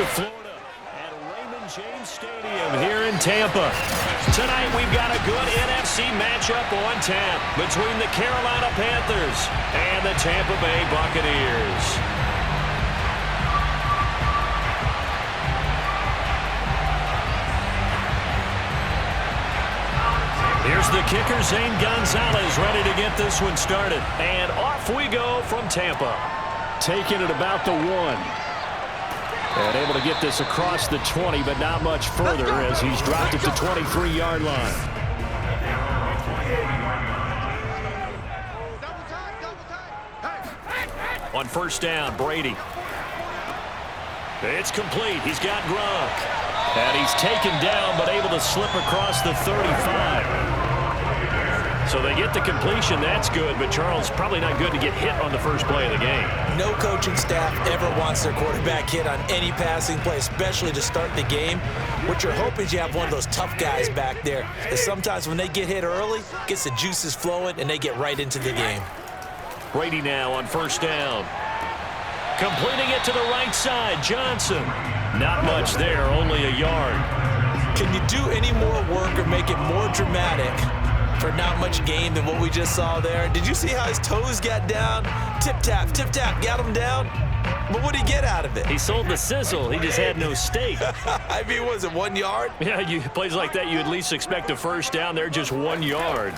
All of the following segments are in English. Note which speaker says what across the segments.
Speaker 1: to Florida at Raymond James Stadium here in Tampa. Tonight we've got a good NFC matchup on tap between the Carolina Panthers and the Tampa Bay Buccaneers. Here's the kicker, Zane Gonzalez, ready to get this one started. And off we go from Tampa. Taking it about the 1. And able to get this across the 20, but not much further as he's dropped it to 23-yard line. On first down, Brady. It's complete. He's got Gronk. And he's taken down, but able to slip across the 35. So they get the completion. That's good, but Charles, probably not good to get hit on the first play of the game.
Speaker 2: No coaching staff ever wants their quarterback hit on any passing play, especially to start the game. What you're hoping is you have one of those tough guys back there, because sometimes when they get hit early, gets the juices flowing, and they get right into the game.
Speaker 1: Brady now on first down. Completing it to the right side, Johnson. Not much there, only a yard.
Speaker 2: Can you do any more work or make it more dramatic for not much gain than what we just saw there? Did you see how his toes got down? Tip-tap, got him down. But what did he get out of it?
Speaker 1: He sold the sizzle. He just had no steak.
Speaker 2: I mean, was it 1 yard?
Speaker 1: Yeah, plays like that, you at least expect a first down. They're just 1 yard.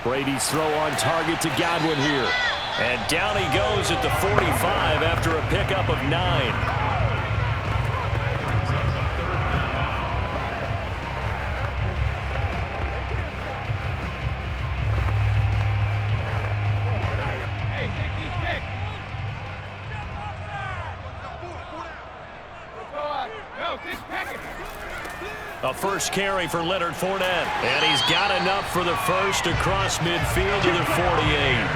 Speaker 1: Brady's throw on target to Godwin here. And down he goes at the 45 after a pickup of 9. A first carry for Leonard Fournette. And he's got enough for the first across midfield to the 48.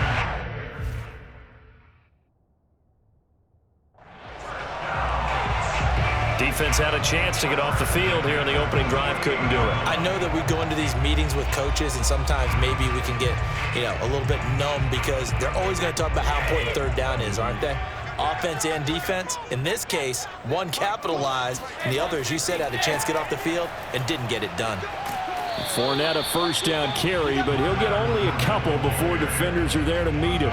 Speaker 1: Defense had a chance to get off the field here in the opening drive, couldn't do it.
Speaker 2: I know that we go into these meetings with coaches, and sometimes maybe we can get, a little bit numb because they're always going to talk about how important third down is, aren't they? Offense and defense. In this case, one capitalized, and the other, as you said, had a chance to get off the field and didn't get it done.
Speaker 1: Fournette a first down carry, but he'll get only a couple before defenders are there to meet him.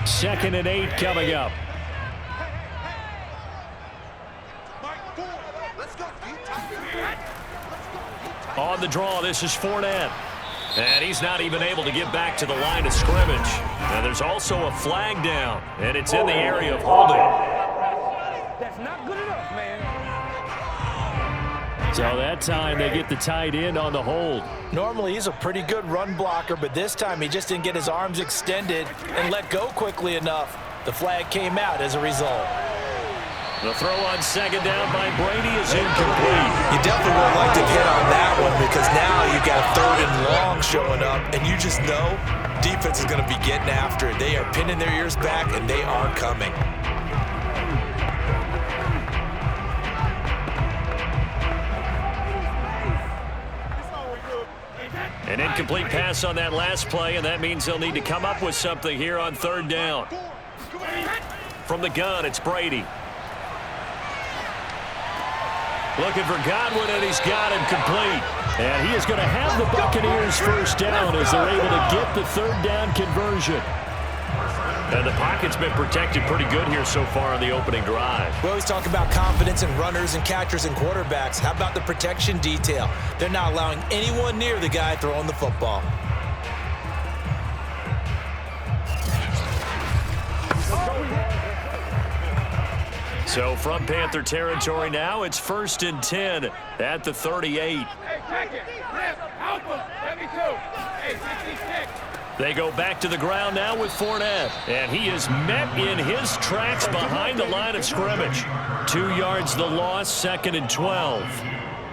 Speaker 1: Second and 8 coming up. On the draw, this is Fournette. And he's not even able to get back to the line of scrimmage. And there's also a flag down, and it's in the area of holding.
Speaker 3: That's not good enough, man.
Speaker 1: So that time they get the tight end on the hold.
Speaker 2: Normally he's a pretty good run blocker, but this time he just didn't get his arms extended and let go quickly enough. The flag came out as a result.
Speaker 1: The throw on second down by Brady is incomplete.
Speaker 2: You definitely would like to hit on that one because now you've got third and long showing up, and you just know defense is going to be getting after it. They are pinning their ears back, and they are coming.
Speaker 1: An incomplete pass on that last play, and that means they'll need to come up with something here on third down. From the gun, it's Brady. Looking for Godwin, and he's got him complete. And he is going to have the Buccaneers first down as they're able to get the third down conversion. And the pocket's been protected pretty good here so far on the opening drive.
Speaker 2: We always talk about confidence in runners and catchers and quarterbacks. How about the protection detail? They're not allowing anyone near the guy throwing the football.
Speaker 1: So from Panther territory now, it's 1st and 10 at the 38.
Speaker 3: Hey, check it. Left, alpha, 72. Hey, 66.
Speaker 1: They go back to the ground now with Fournette, and he is met in his tracks behind the line of scrimmage. 2 yards the loss, 2nd and 12.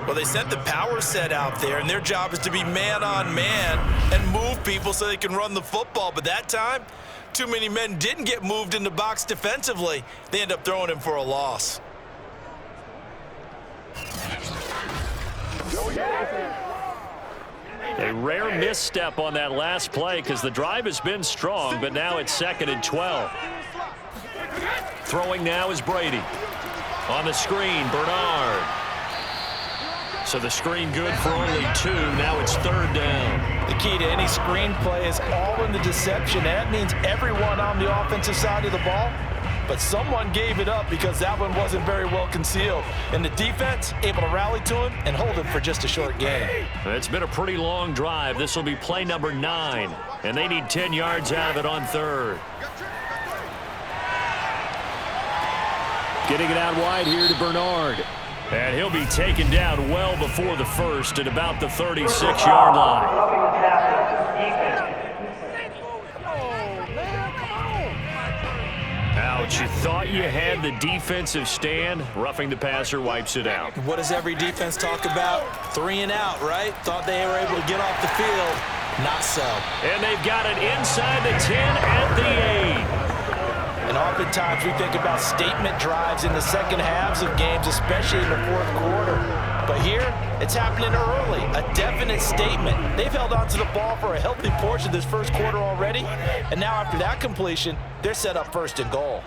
Speaker 2: Well, they sent the power set out there, and their job is to be man-on-man and move people so they can run the football. But that time, too many men didn't get moved in the box defensively. They end up throwing him for a loss.
Speaker 1: A rare misstep on that last play because the drive has been strong, but now it's 2nd and 12. Throwing now is Brady. On the screen, Bernard. So the screen good for only 2. Now it's 3rd down.
Speaker 2: The key to any screen play is all in the deception. That means everyone on the offensive side of the ball. But someone gave it up because that one wasn't very well concealed. And the defense able to rally to him and hold him for just a short gain.
Speaker 1: It's been a pretty long drive. This will be play number 9. And they need 10 yards out of it on 3rd. Getting it out wide here to Bernard. And he'll be taken down well before the first at about the 36-yard line. Ouch, you thought you had the defensive stand. Roughing the passer wipes it out.
Speaker 2: What does every defense talk about? 3 and out, right? Thought they were able to get off the field. Not so.
Speaker 1: And they've got it inside the 10 at the 8.
Speaker 2: And oftentimes we think about statement drives in the second halves of games, especially in the fourth quarter. But here, it's happening early, a definite statement. They've held on to the ball for a healthy portion of this first quarter already. And now after that completion, they're set up 1st and goal.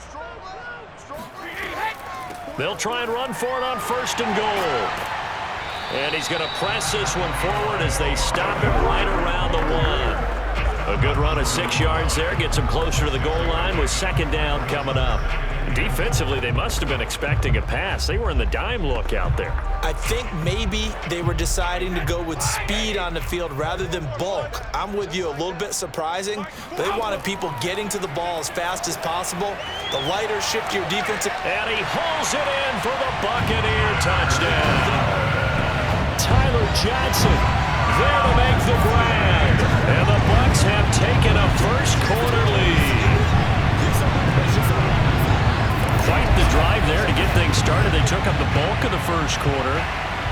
Speaker 1: They'll try and run for it on 1st and goal. And he's going to press this one forward as they stop him right around the 1. A good run of 6 yards there. Gets him closer to the goal line with 2nd down coming up. Defensively, they must have been expecting a pass. They were in the dime look out there.
Speaker 2: I think maybe they were deciding to go with speed on the field rather than bulk. I'm with you, a little bit surprising. They wanted people getting to the ball as fast as possible. The lighter, shiftier defensive.
Speaker 1: And he hauls it in for the Buccaneer touchdown. Tyler Johnson there to make the grab. And the Bucs have taken a first quarter lead. Quite the drive there to get things started. They took up the bulk of the first quarter,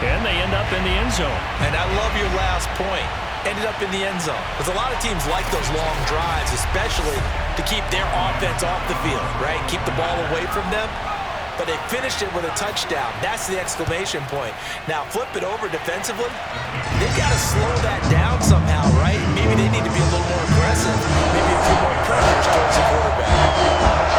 Speaker 1: and they end up in the end zone.
Speaker 2: And I love your last point. Ended up in the end zone. Because a lot of teams like those long drives, especially to keep their offense off the field, right? Keep the ball away from them. But they finished it with a touchdown. That's the exclamation point. Now, flip it over defensively. They've got to slow that down somehow, right? Maybe they need to be a little more aggressive. Maybe a few more pressures towards the quarterback.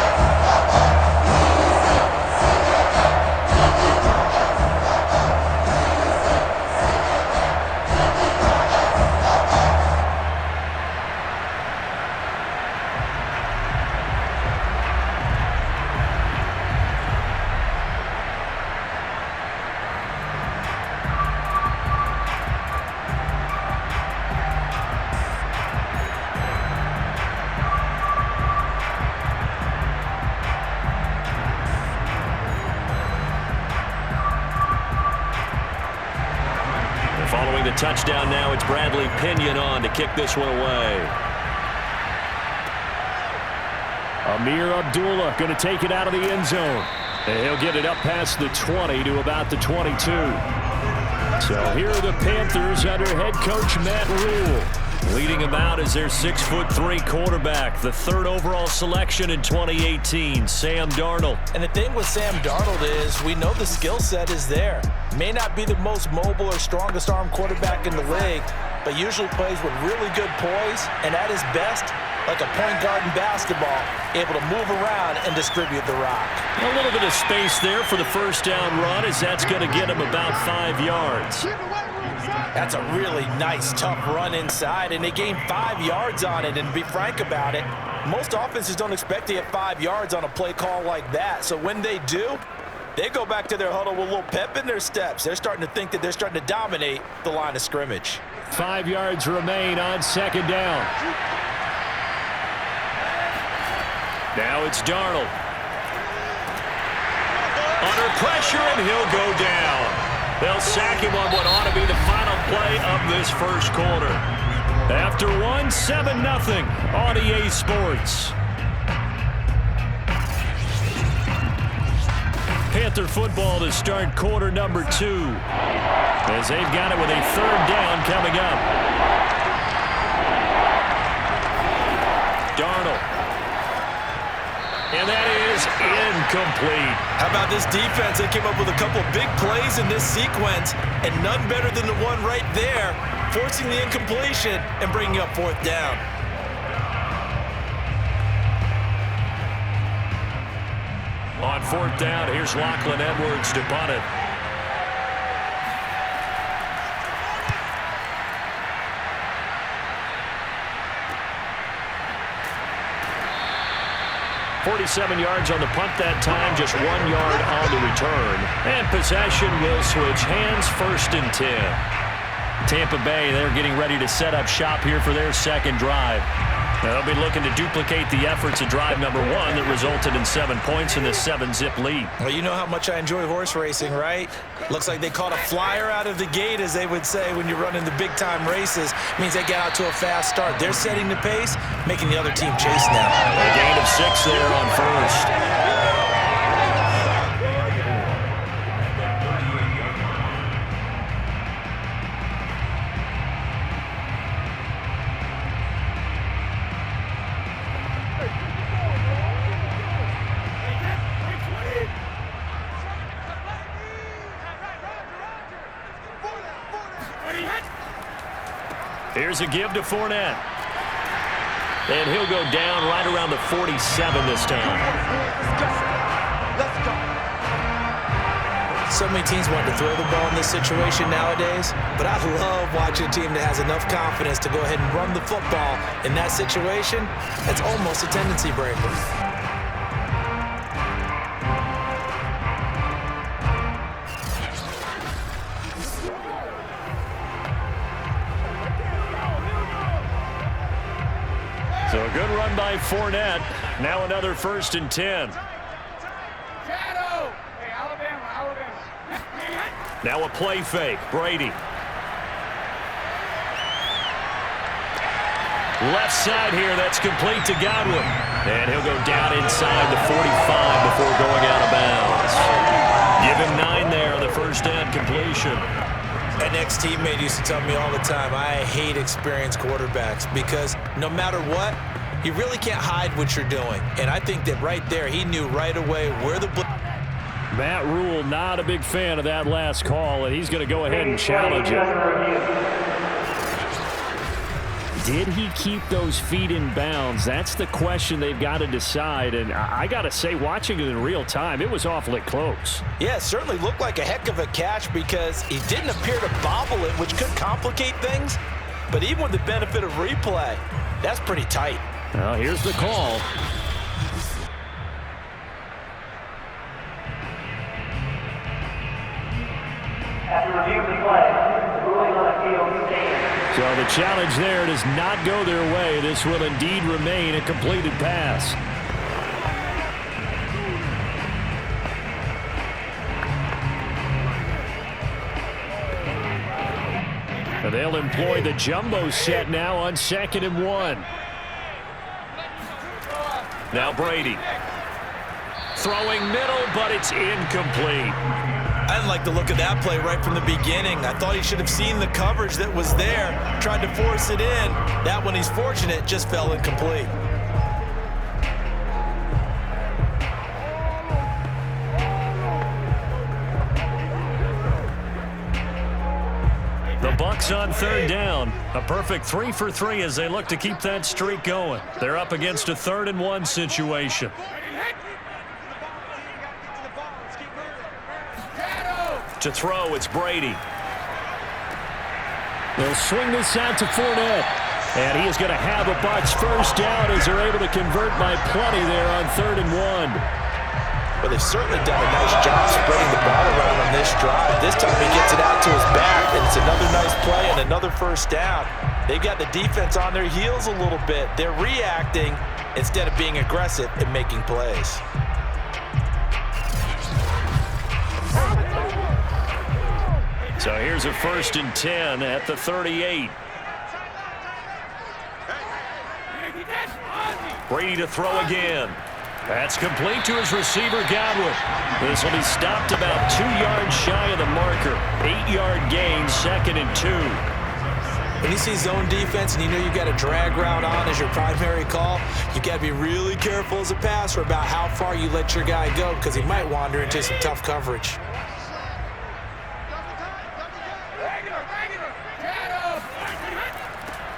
Speaker 1: Following the touchdown now, it's Bradley Pinion on to kick this one away. Amir Abdullah going to take it out of the end zone. And he'll get it up past the 20 to about the 22. So here are the Panthers under head coach Matt Rule. Leading them out is their 6'3" quarterback, the 3rd overall selection in 2018, Sam Darnold.
Speaker 2: And the thing with Sam Darnold is we know the skill set is there. May not be the most mobile or strongest arm quarterback in the league, but usually plays with really good poise, and at his best, like a point guard in basketball, able to move around and distribute the rock.
Speaker 1: A little bit of space there for the first down run, as that's going to get him about 5 yards.
Speaker 2: That's a really nice, tough run inside, and they gained 5 yards on it. And to be frank about it, most offenses don't expect to get 5 yards on a play call like that. So when they do, they go back to their huddle with a little pep in their steps. They're starting to think that they're starting to dominate the line of scrimmage.
Speaker 1: 5 yards remain on 2nd down. Now it's Darnold. Under pressure, and he'll go down. They'll sack him on what ought to be the final play of this first quarter. After one, 7-0 on EA Sports. Panther football to start quarter number 2. As they've got it with a 3rd down coming up. Darnold. And that is incomplete.
Speaker 2: How about this defense? They came up with a couple big plays in this sequence, and none better than the one right there, forcing the incompletion and bringing up 4th down.
Speaker 1: On 4th down, here's Lachlan Edwards to punt it. .47 yards on the punt that time, just 1 yard on the return. And possession will switch hands, 1st and 10. Tampa Bay, they're getting ready to set up shop here for their 2nd drive. They'll be looking to duplicate the efforts of drive number 1 that resulted in 7 points in this 7-zip lead.
Speaker 2: Well, you know how much I enjoy horse racing, right? Looks like they caught a flyer out of the gate, as they would say when you're running the big-time races. Means they get out to a fast start. They're setting the pace, making the other team chase now.
Speaker 1: A gain of 6 there on 1st. Here's a give to Fournette. And he'll go down right around the 47 this time.
Speaker 2: So many teams want to throw the ball in this situation nowadays, but I love watching a team that has enough confidence to go ahead and run the football in that situation. That's almost a tendency breaker.
Speaker 1: So a good run by Fournette. Now another 1st and 10. Now a play fake. Brady. Left side here. That's complete to Godwin. And he'll go down inside the 45 before going out of bounds. Give him 9 there on the 1st down completion.
Speaker 2: An ex-teammate used to tell me all the time, I hate experienced quarterbacks because no matter what, you really can't hide what you're doing. And I think that right there, he knew right away where the...
Speaker 1: Matt Rule not a big fan of that last call, and he's going to go ahead and challenge it. Did he keep those feet in bounds? That's the question they've got to decide. And I got to say, watching it in real time, it was awfully close.
Speaker 2: Yeah, it certainly looked like a heck of a catch because he didn't appear to bobble it, which could complicate things. But even with the benefit of replay, that's pretty tight.
Speaker 1: Well, here's the call.
Speaker 4: After reviewing the play, ruling on the field stands.
Speaker 1: So the challenge there does not go their way. This will indeed remain a completed pass. And they'll employ the jumbo set now on 2nd and 1. Now Brady. Throwing middle, but it's incomplete.
Speaker 2: I didn't like the look of that play right from the beginning. I thought he should have seen the coverage that was there, tried to force it in. That one, he's fortunate, just fell incomplete.
Speaker 1: The Bucs on 3rd down. A perfect 3 for 3 as they look to keep that streak going. They're up against a 3rd and 1 situation. To throw, it's Brady. They'll swing this out to Fournette. And he is going to have a Bucs 1st down as they're able to convert by plenty there on 3rd and 1.
Speaker 2: Well, they've certainly done a nice job spreading the ball around on this drive. This time he gets it out to his back, and it's another nice play and another 1st down. They've got the defense on their heels a little bit. They're reacting instead of being aggressive and making plays.
Speaker 1: So here's a 1st and 10 at the 38. Brady to throw again. That's complete to his receiver, Godwin. This will be stopped about 2 yards shy of the marker. 8-yard gain, 2nd and 2.
Speaker 2: When you see zone defense and you know you've got a drag route on as your primary call, you've got to be really careful as a passer about how far you let your guy go because he might wander into some tough coverage.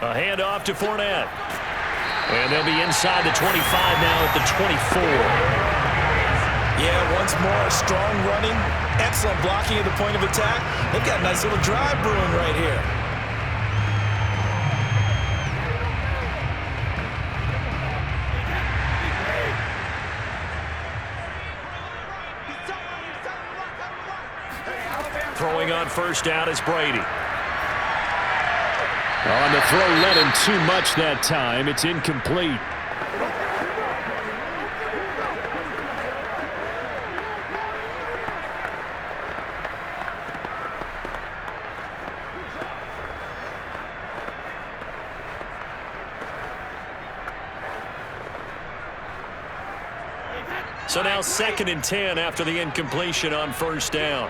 Speaker 1: A handoff to Fournette. And they'll be inside the 25 now at the 24.
Speaker 2: Yeah, once more, strong running, excellent blocking at the point of attack. They've got a nice little drive brewing right here.
Speaker 1: Throwing on first down is Brady. On the throw, led him too much that time. It's incomplete. So now 2nd and 10 after the incompletion on first down.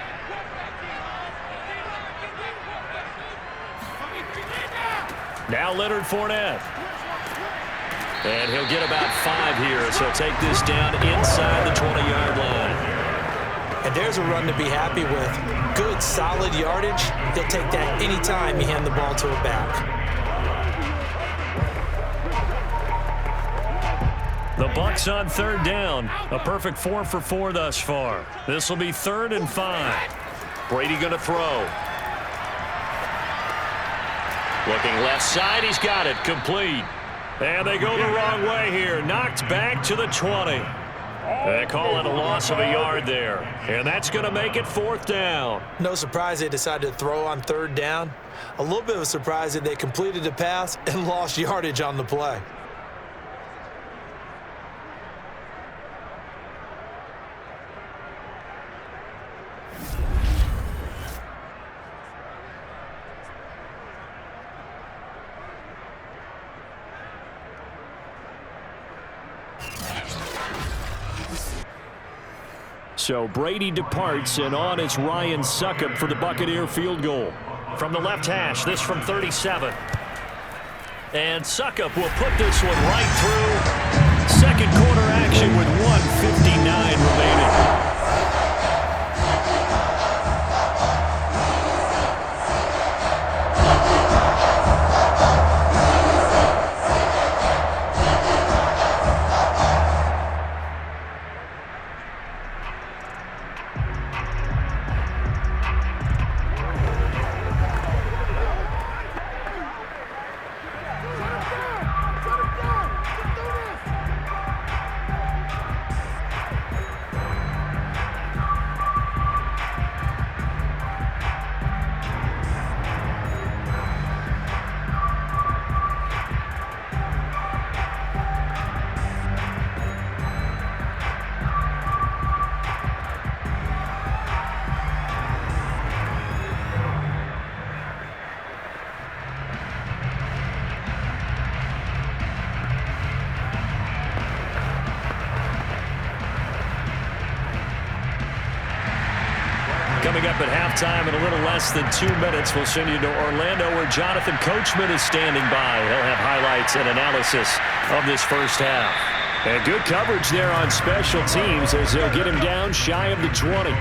Speaker 1: Now Leonard Fournette. And he'll get about 5 here, so take this down inside the 20-yard line.
Speaker 2: And there's a run to be happy with. Good, solid yardage. He'll take that anytime you hand the ball to a back.
Speaker 1: The Bucs on 3rd down. A perfect 4 for 4 thus far. This will be 3rd and 5. Brady going to throw. Looking left side, he's got it, complete. And they go the wrong way here, knocked back to the 20. They call it a loss of a yard there, and that's going to make it 4th down.
Speaker 2: No surprise they decided to throw on 3rd down. A little bit of a surprise that they completed the pass and lost yardage on the play.
Speaker 1: So Brady departs, and on is Ryan Succop for the Buccaneer field goal. From the left hash, this from 37. And Succop will put this one right through. 2nd quarter action with 1:59 remaining. Coming up at halftime in a little less than 2 minutes, we'll send you to Orlando where Jonathan Coachman is standing by. He'll have highlights and analysis of this first half. And good coverage there on special teams as they'll get him down shy of the 20.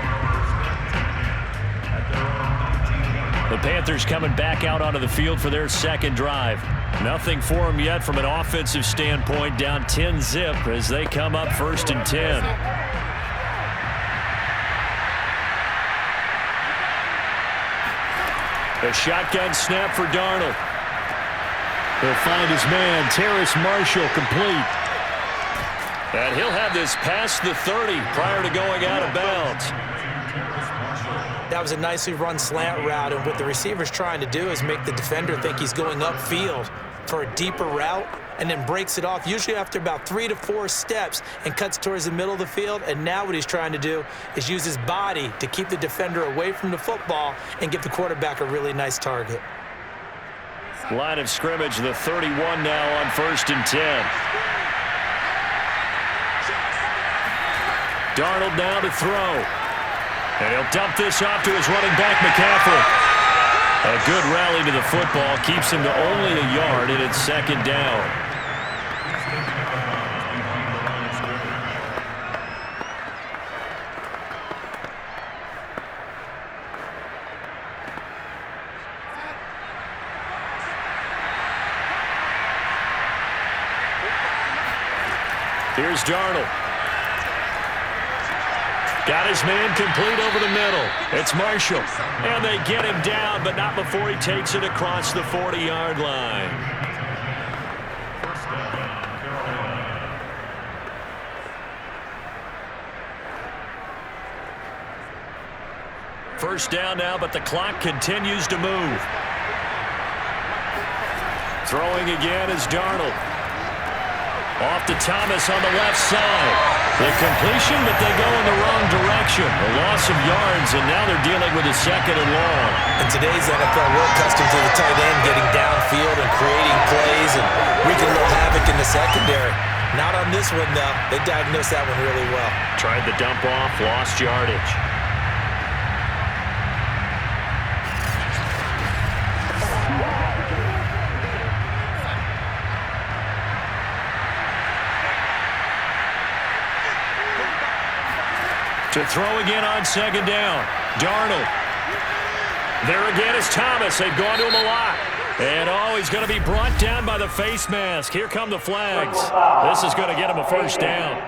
Speaker 1: The Panthers coming back out onto the field for their 2nd drive. Nothing for them yet from an offensive standpoint, down 10-zip as they come up 1st and 10. A shotgun snap for Darnold. He'll find his man, Terrace Marshall, complete. And he'll have this past the 30 prior to going out of bounds.
Speaker 2: That was a nicely run slant route, and what the receiver's trying to do is make the defender think he's going upfield for a deeper route and then breaks it off, usually after about 3 to 4 steps, and cuts towards the middle of the field. And now what he's trying to do is use his body to keep the defender away from the football and give the quarterback a really nice target.
Speaker 1: Line of scrimmage, the 31 now on 1st and 10. Darnold now to throw. And he'll dump this off to his running back, McCaffrey. A good rally to the football keeps him to only a yard, and it's second down. Here's Darnold. Got his man complete over the middle. It's Marshall. And they get him down, but not before he takes it across the 40-yard line. First down now, but the clock continues to move. Throwing again is Darnold. Off to Thomas on the left side. The completion, but they go in the wrong direction. A loss of yards, and now they're dealing with a second and long.
Speaker 2: In today's NFL, we're accustomed to the tight end getting downfield and creating plays and wreaking a little havoc in the secondary. Not on this one, though. They diagnosed that one really well.
Speaker 1: Tried the dump off, lost yardage. To throw again on second down. Darnold. There again is Thomas. They've gone to him a lot. And, oh, he's going to be brought down by the face mask. Here come the flags. This is going to get him a first down.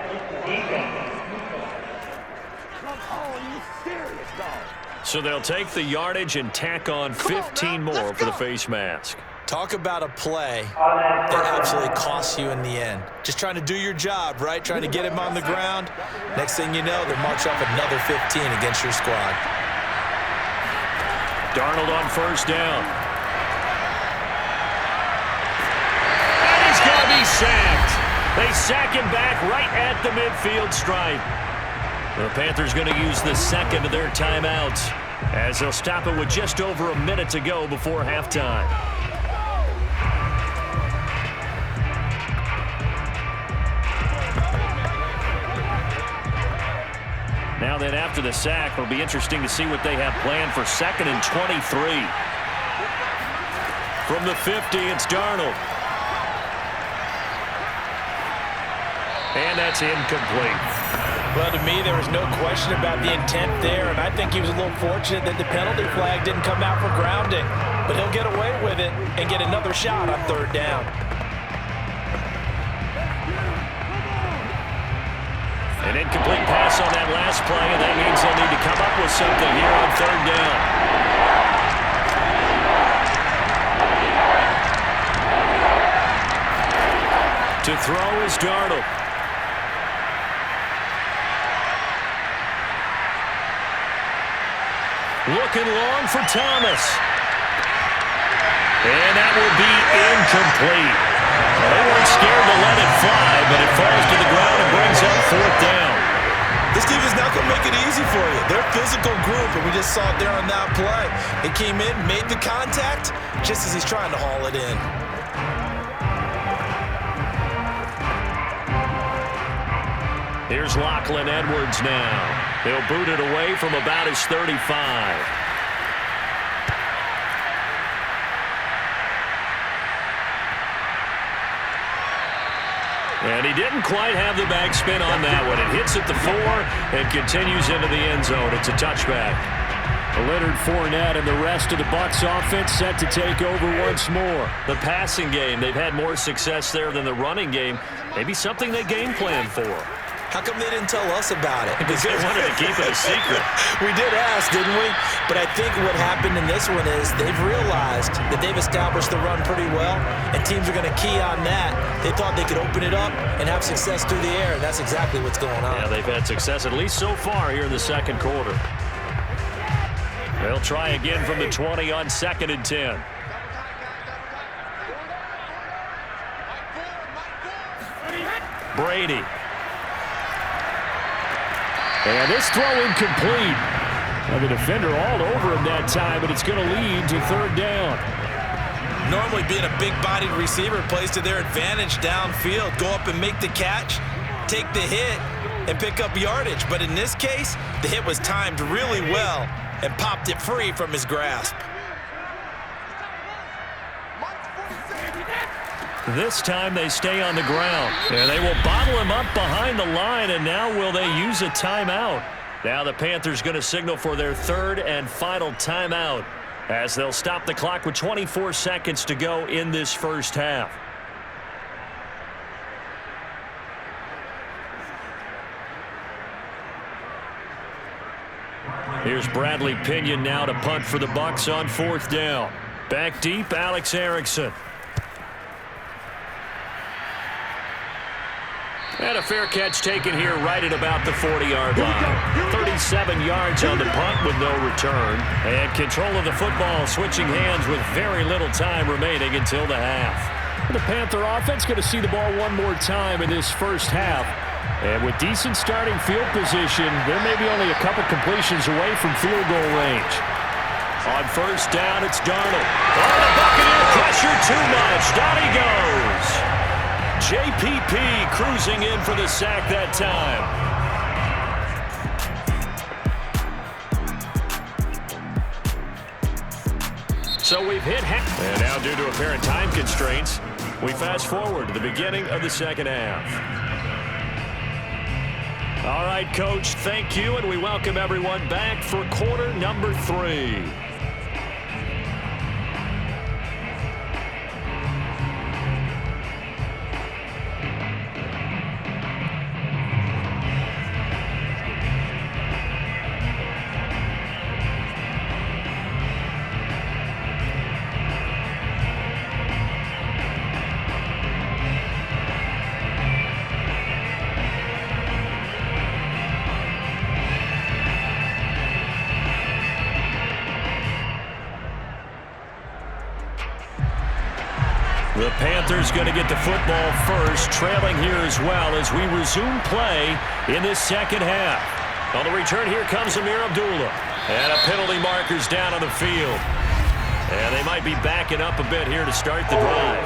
Speaker 1: So they'll take the yardage and tack on 15 more for the face mask.
Speaker 2: Talk about a play that absolutely costs you in the end. Just trying to do your job, right? Trying to get him on the ground. Next thing you know, they march off another 15 against your squad.
Speaker 1: Darnold on first down. And he's going to be sacked. They sack him back right at the midfield stripe. The Panthers going to use the second of their timeouts as they'll stop it with just over a minute to go before halftime. Now then, after the sack, it'll be interesting to see what they have planned for 2nd and 23. From the 50, it's Darnold. And that's incomplete.
Speaker 5: Well, to me, there was no question about the intent there, and I think he was a little fortunate that the penalty flag didn't come out for grounding. But he'll get away with it and get another shot on third down.
Speaker 1: An incomplete pass on that last play, and that means they'll need to come up with something here on third down. To throw is Darnold. Looking long for Thomas. And that will be incomplete. They weren't scared to let it fly, but it falls to the ground and brings up fourth down.
Speaker 2: This team is not going to make it easy for you. They're a physical group, and we just saw it there on that play. They came in, made the contact, just as he's trying to haul it in.
Speaker 1: Here's Lachlan Edwards now. He'll boot it away from about his 35. And he didn't quite have the backspin on that one. It hits at the 4 and continues into the end zone. It's a touchback. Leonard Fournette and the rest of the Bucs offense set to take over once more. The passing game, they've had more success there than the running game. Maybe something they game plan for.
Speaker 2: How come they didn't tell us about it?
Speaker 1: Because they wanted to keep it a secret.
Speaker 2: We did ask, didn't we? But I think what happened in this one is they've realized that they've established the run pretty well, and teams are going to key on that. They thought they could open it up and have success through the air, and that's exactly what's going on.
Speaker 1: Yeah, they've had success, at least so far, here in the second quarter. They'll try again from the 20 on 2nd and 10. Brady. And this throw incomplete. Now the defender all over him that time, but it's going to lead to third down.
Speaker 2: Normally being a big-bodied receiver plays to their advantage downfield. Go up and make the catch, take the hit, and pick up yardage. But in this case, the hit was timed really well and popped it free from his grasp.
Speaker 1: This time they stay on the ground. And they will bottle him up behind the line, and now will they use a timeout? Now the Panthers going to signal for their third and final timeout as they'll stop the clock with 24 seconds to go in this first half. Here's Bradley Pinion now to punt for the Bucs on fourth down. Back deep, Alex Erickson. And a fair catch taken here right at about the 40-yard line. 37 yards on the punt with no return. And control of the football switching hands with very little time remaining until the half. The Panther offense going to see the ball one more time in this first half. And with decent starting field position, there may be only a couple completions away from field goal range. On first down, it's Darnold. Oh, the Buccaneer pressure too much. Down he goes. JPP cruising in for the sack that time. So we've hit half. And now due to apparent time constraints, we fast forward to the beginning of the second half. All right, Coach, thank you, and we welcome everyone back for quarter number 3. The Panthers going to get the football first, trailing here as well as we resume play in this second half. On the return, here comes Amir Abdullah. And a penalty marker's down on the field. And they might be backing up a bit here to start the drive.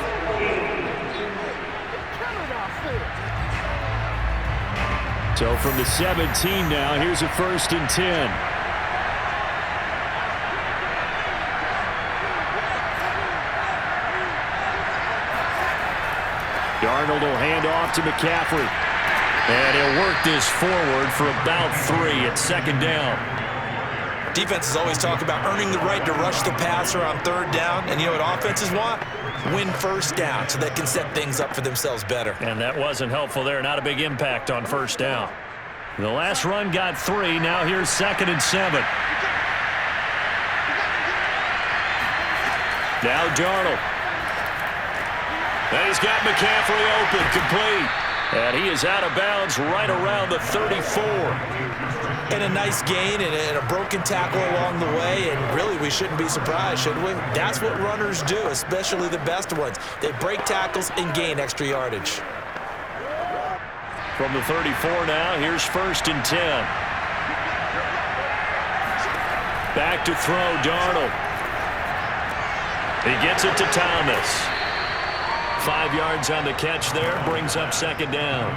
Speaker 1: So from the 17 now, here's a 1st and 10. Darnold will hand off to McCaffrey. And he'll work this forward for about 3 at second down.
Speaker 2: Defenses always talk about earning the right to rush the passer on third down. And you know what offenses want? Win first down so they can set things up for themselves better.
Speaker 1: And that wasn't helpful there. Not a big impact on first down. The last run got 3. Now here's 2nd and 7. Now Darnold. And he's got McCaffrey open, complete. And he is out of bounds right around the 34.
Speaker 2: And a nice gain and a broken tackle along the way. And really, we shouldn't be surprised, should we? That's what runners do, especially the best ones. They break tackles and gain extra yardage.
Speaker 1: From the 34 now, here's 1st and 10. Back to throw, Darnold. He gets it to Thomas. 5 yards on the catch there, brings up 2nd down.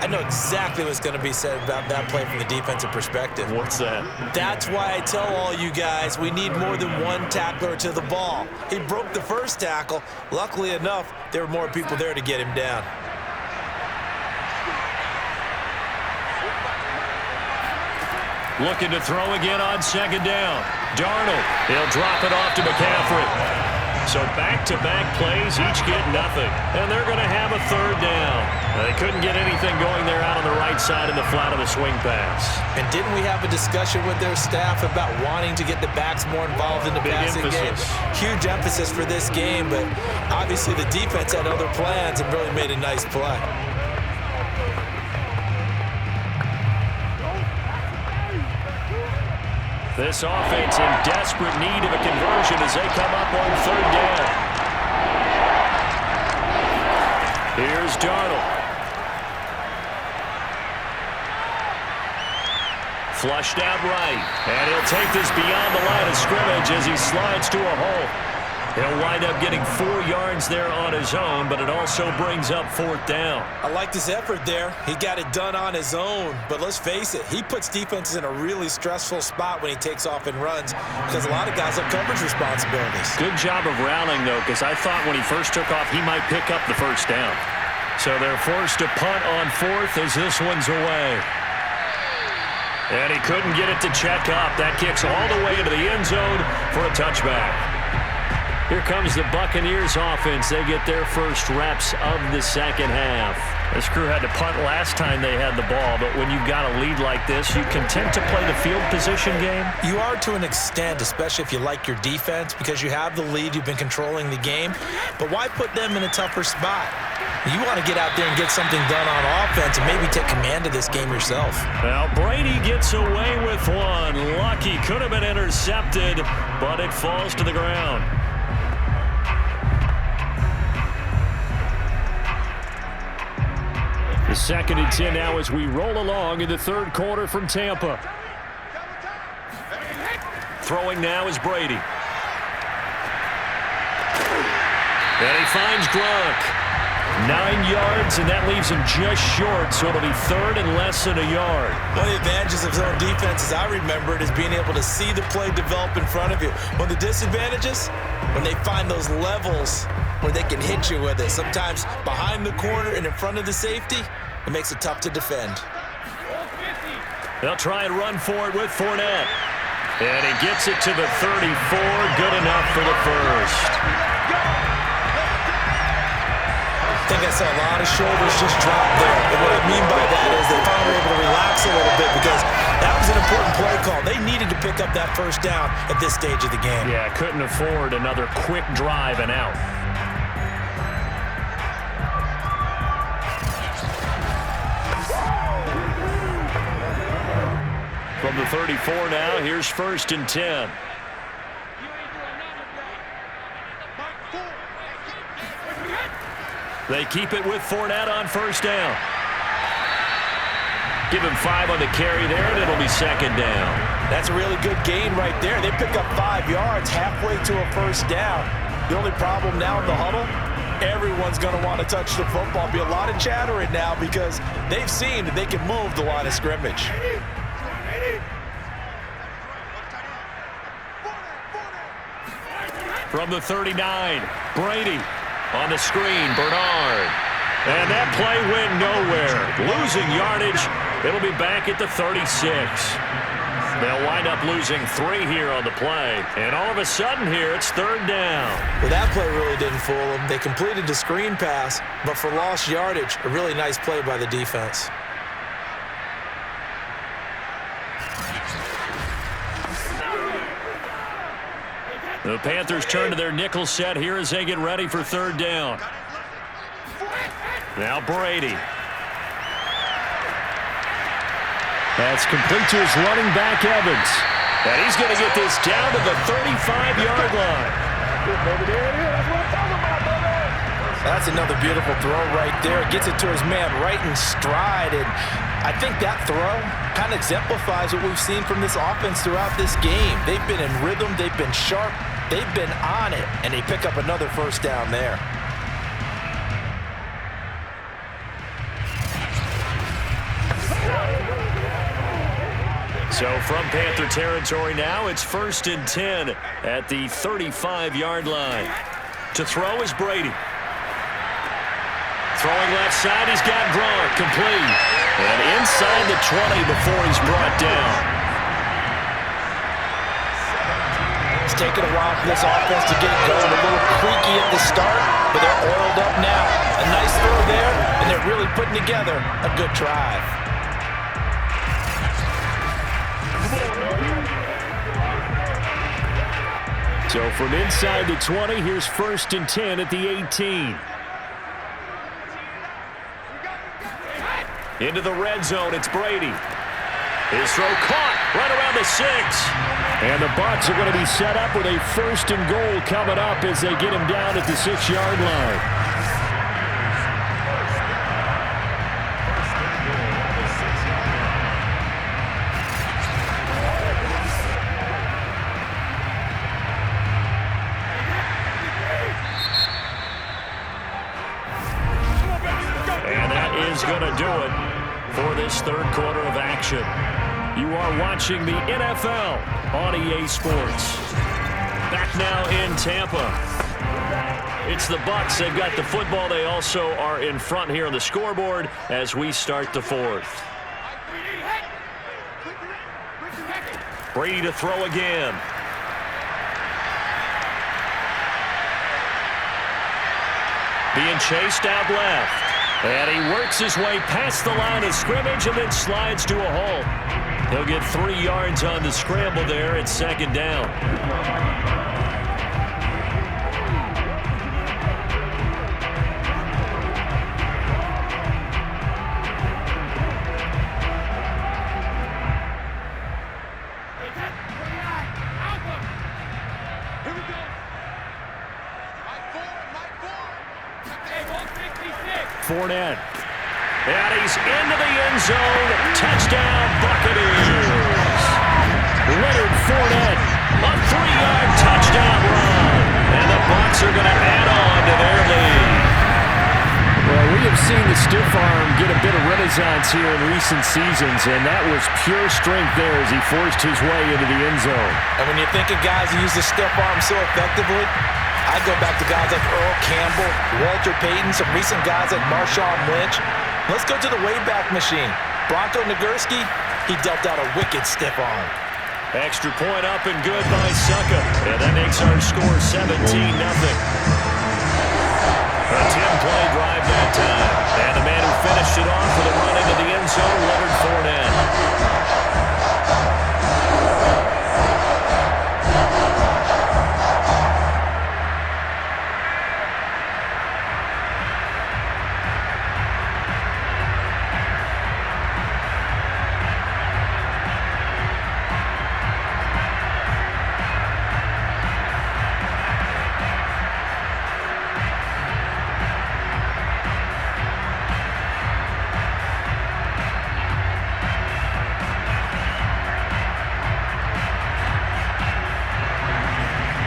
Speaker 2: I know exactly what's going to be said about that play from the defensive perspective.
Speaker 1: What's that?
Speaker 2: That's why I tell all you guys we need more than one tackler to the ball. He broke the first tackle. Luckily enough, there were more people there to get him down.
Speaker 1: Looking to throw again on 2nd down. Darnold, he'll drop it off to McCaffrey. So back-to-back plays, each get nothing. And they're going to have a 3rd down. They couldn't get anything going there out on the right side in the flat of the swing pass.
Speaker 2: And didn't we have a discussion with their staff about wanting to get the backs more involved in the passing game? Huge emphasis for this game, but obviously the defense had other plans and really made a nice play.
Speaker 1: This offense in desperate need of a conversion as they come up on 3rd down. Here's Darnold. Flushed out right. And he'll take this beyond the line of scrimmage as he slides to a hole. He'll wind up getting 4 yards there on his own, but it also brings up 4th down.
Speaker 2: I liked his effort there. He got it done on his own. But let's face it, he puts defenses in a really stressful spot when he takes off and runs because a lot of guys have coverage responsibilities.
Speaker 1: Good job of rallying, though, because I thought when he first took off, he might pick up the 1st down. So they're forced to punt on 4th as this one's away. And he couldn't get it to check up. That kicks all the way into the end zone for a touchback. Here comes the Buccaneers offense. They get their first reps of the second half. This crew had to punt last time they had the ball, but when you've got a lead like this, you content to play the field position game?
Speaker 2: You are to an extent, especially if you like your defense, because you have the lead, you've been controlling the game. But why put them in a tougher spot? You want to get out there and get something done on offense and maybe take command of this game yourself.
Speaker 1: Now Brady gets away with one. Lucky, could have been intercepted, but it falls to the ground. The 2nd and 10 now as we roll along in the 3rd quarter from Tampa. Throwing now is Brady. And he finds Gronk. 9 yards, and that leaves him just short, so it'll be 3rd and less than a yard.
Speaker 2: One of the advantages of zone defense, as I remember it, is being able to see the play develop in front of you. One of the disadvantages, when they find those levels where they can hit you with it. Sometimes behind the corner and in front of the safety, it makes it tough to defend.
Speaker 1: They'll try and run for it with Fournette. And he gets it to the 34. Good enough for the 1st.
Speaker 2: I think I saw a lot of shoulders just drop there. And what I mean by that is they finally were able to relax a little bit because that was an important play call. They needed to pick up that 1st down at this stage of the game.
Speaker 1: Yeah, couldn't afford another quick drive and out. From the 34 now, here's 1st and 10. They keep it with Fournette on 1st down. Give him 5 on the carry there, and it'll be 2nd down.
Speaker 2: That's a really good gain right there. They pick up 5 yards halfway to a 1st down. The only problem now in the huddle, everyone's going to want to touch the football. Be a lot of chattering now because they've seen that they can move the line of scrimmage.
Speaker 1: From the 39, Brady. On the screen, Bernard. And that play went nowhere. Losing yardage. It'll be back at the 36. They'll wind up losing 3 here on the play. And all of a sudden here, it's 3rd down.
Speaker 2: Well, that play really didn't fool them. They completed the screen pass, but for lost yardage, a really nice play by the defense.
Speaker 1: The Panthers turn to their nickel set here as they get ready for 3rd down. Now Brady. That's complete to his running back, Evans. And he's going to get this down to the 35-yard line.
Speaker 2: That's another beautiful throw right there. Gets it to his man right in stride. And I think that throw kind of exemplifies what we've seen from this offense throughout this game. They've been in rhythm. They've been sharp. They've been on it, and they pick up another 1st down there.
Speaker 1: So from Panther territory now, it's 1st and 10 at the 35-yard line. To throw is Brady. Throwing left side, he's got Gronk, complete. And inside the 20 before he's brought down.
Speaker 2: It's taken a while for this offense to get going. A little creaky at the start, but they're oiled up now. A nice throw there, and they're really putting together a good drive.
Speaker 1: So from inside the 20, here's 1st and 10 at the 18. Into the red zone, it's Brady. His throw caught right around the 6. And the Bucs are going to be set up with a 1st and goal coming up as they get him down at the 6-yard line. to do it for this third quarter of action. You are watching the NFL on EA Sports. Back now in Tampa. It's the Bucs. They've got the football. They also are in front here on the scoreboard as we start the fourth. Brady to throw again. Being chased out left. And he works his way past the line of scrimmage and then slides to a halt. He'll get 3 yards on the scramble there. It's second down. Fournette. And he's into the end zone. Touchdown, Buccaneers. Leonard Fournette, a 3-yard touchdown run. And the Bucs are going to add on to their lead. Well, we have seen the stiff arm get a bit of renaissance here in recent seasons, and that was pure strength there as he forced his way into the end zone.
Speaker 2: And when you think of guys who use the stiff arm so effectively, I go back to guys like Earl Campbell, Walter Payton, some recent guys like Marshawn Lynch. Let's go to the Wayback Machine. Bronco Nagurski, he dealt out a wicked stiff arm.
Speaker 1: Extra point up and good by Succa. And that makes our score 17-0. A 10-play drive that time. And the man who finished it off with a run into the end zone, Leonard Fournette.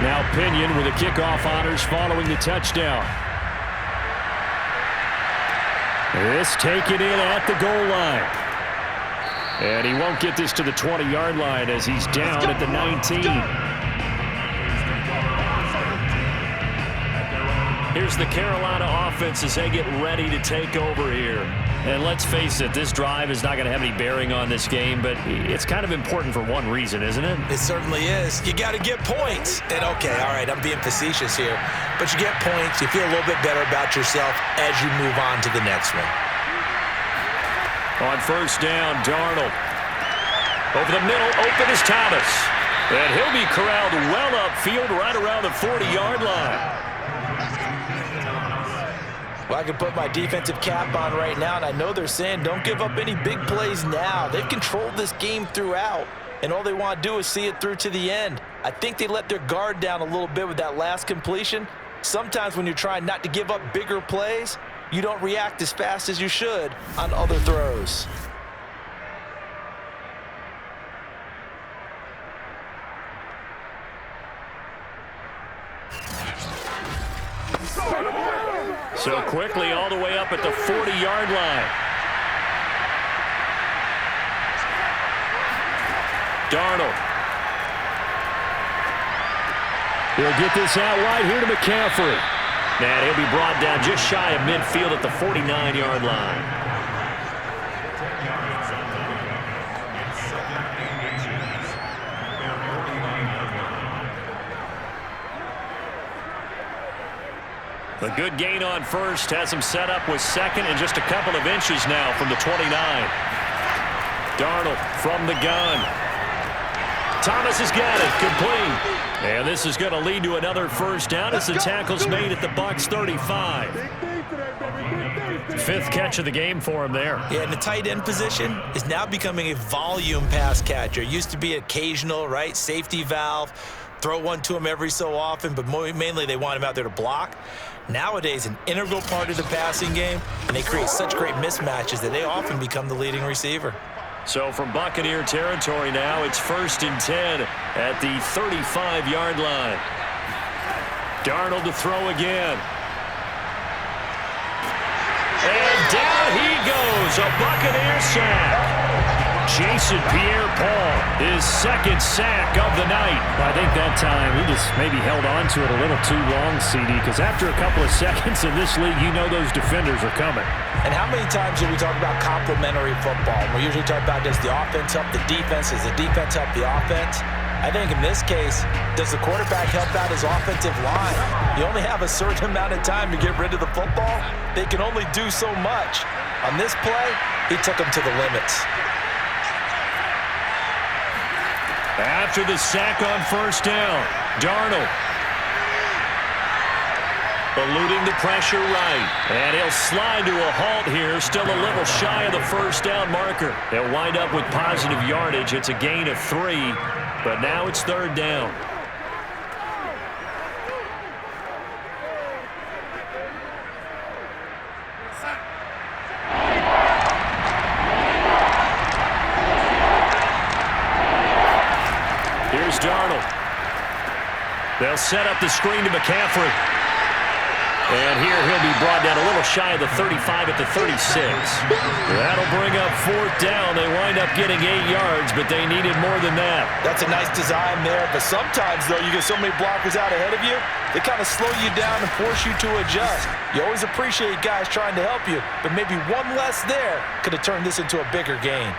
Speaker 1: Now Pinion with the kickoff honors following the touchdown. This taken in at the goal line. And he won't get this to the 20-yard line as he's down at the 19. Here's the Carolina offense as they get ready to take over here. And let's face it, this drive is not going to have any bearing on this game, but it's kind of important for one reason, isn't it?
Speaker 2: It certainly is. You got to get points. And okay, all right, I'm being facetious here, but you get points, you feel a little bit better about yourself as you move on to the next one.
Speaker 1: On first down, Darnold. Over the middle, open is Thomas. And he'll be corralled well upfield right around the 40-yard line.
Speaker 2: Well, I can put my defensive cap on right now, and I know they're saying don't give up any big plays now. They've controlled this game throughout, and all they want to do is see it through to the end. I think they let their guard down a little bit with that last completion. Sometimes when you're trying not to give up bigger plays, you don't react as fast as you should on other throws.
Speaker 1: So quickly all the way up at the 40-yard line. Darnold. He'll get this out wide here to McCaffrey. And he'll be brought down just shy of midfield at the 49-yard line. A good gain on first has him set up with second and just a couple of inches now from the 29. Darnold from the gun. Thomas has got it, complete. And this is going to lead to another first down as the tackle's made at the Bucs 35. Fifth catch of the game for him there.
Speaker 2: Yeah, and the tight end position is now becoming a volume pass catcher. It used to be occasional, right? Safety valve. Throw one to him every so often, but mainly they want him out there to block. Nowadays, an integral part of the passing game, and they create such great mismatches that they often become the leading receiver.
Speaker 1: So from Buccaneer territory now, it's 1st and 10 at the 35-yard line. Darnold to throw again. And down down he goes. A Buccaneer sack. Jason Pierre-Paul, his second sack of the night.
Speaker 6: I think that time he just maybe held on to it a little too long, CD, because after a couple of seconds in this league, you know those defenders are coming.
Speaker 2: And how many times do we talk about complementary football? We usually talk about, does the offense help the defense? Does the defense help the offense? I think in this case, does the quarterback help out his offensive line? You only have a certain amount of time to get rid of the football. They can only do so much. On this play, he took them to the limits.
Speaker 1: After the sack on first down, Darnold eluding the pressure right. And he'll slide to a halt here, still a little shy of the first down marker. They'll wind up with positive yardage. It's a gain of 3, but now it's third down. Here's Darnold. They'll set up the screen to McCaffrey. And here he'll be brought down a little shy of the 35 at the 36. That'll bring up fourth down. They wind up getting 8 yards, but they needed more than that.
Speaker 2: That's a nice design there, but sometimes, though, you get so many blockers out ahead of you, they kind of slow you down and force you to adjust. You always appreciate guys trying to help you, but maybe one less there could have turned this into a bigger gain.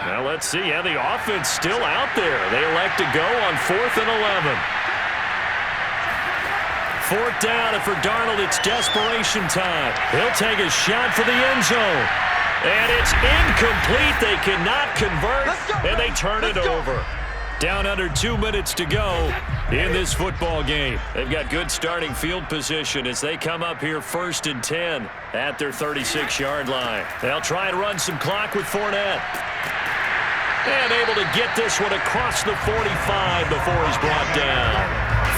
Speaker 1: Now let's see how the offense still out there. They elect to go on 4th and 11. 4th down, and for Darnold, it's desperation time. He'll take a shot for the end zone. And it's incomplete. They cannot convert, and they turn it over. Down under 2 minutes to go in this football game. They've got good starting field position as they come up here 1st and 10 at their 36-yard line. They'll try and run some clock with Fournette. And able to get this one across the 45 before he's brought down.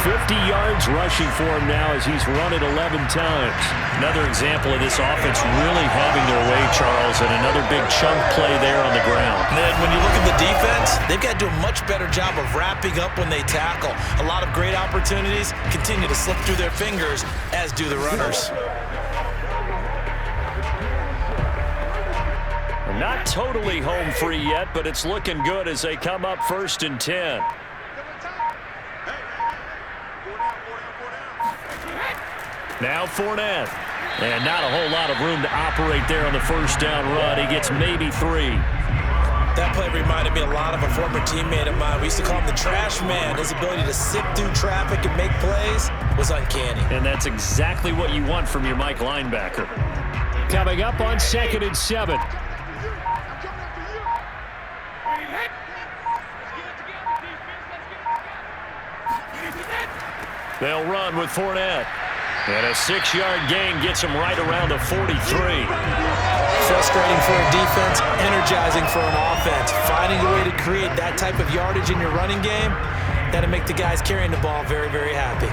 Speaker 1: 50 yards rushing for him now as he's run it 11 times. Another example of this offense really having their way, Charles, and another big chunk play there on the ground.
Speaker 2: And then when you look at the defense, they've got to do a much better job of wrapping up when they tackle. A lot of great opportunities continue to slip through their fingers, as do the runners.
Speaker 1: Not totally home free yet, but it's looking good as they come up 1st and 10. Now Fournette. And not a whole lot of room to operate there on the first down run. He gets maybe 3.
Speaker 2: That play reminded me a lot of a former teammate of mine. We used to call him the trash man. His ability to sift through traffic and make plays was uncanny.
Speaker 1: And that's exactly what you want from your Mike linebacker. Coming up on 2nd and 7. They'll run with Fournette. And a 6-yard gain gets him right around the 43.
Speaker 2: Frustrating for a defense, energizing for an offense. Finding a way to create that type of yardage in your running game, that'll make the guys carrying the ball very, very happy.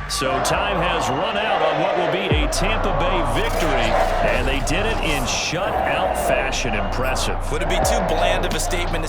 Speaker 1: So time has run out on what will be a Tampa Bay victory, and they did it in shutout fashion. Impressive.
Speaker 2: Would it be too bland of a statement to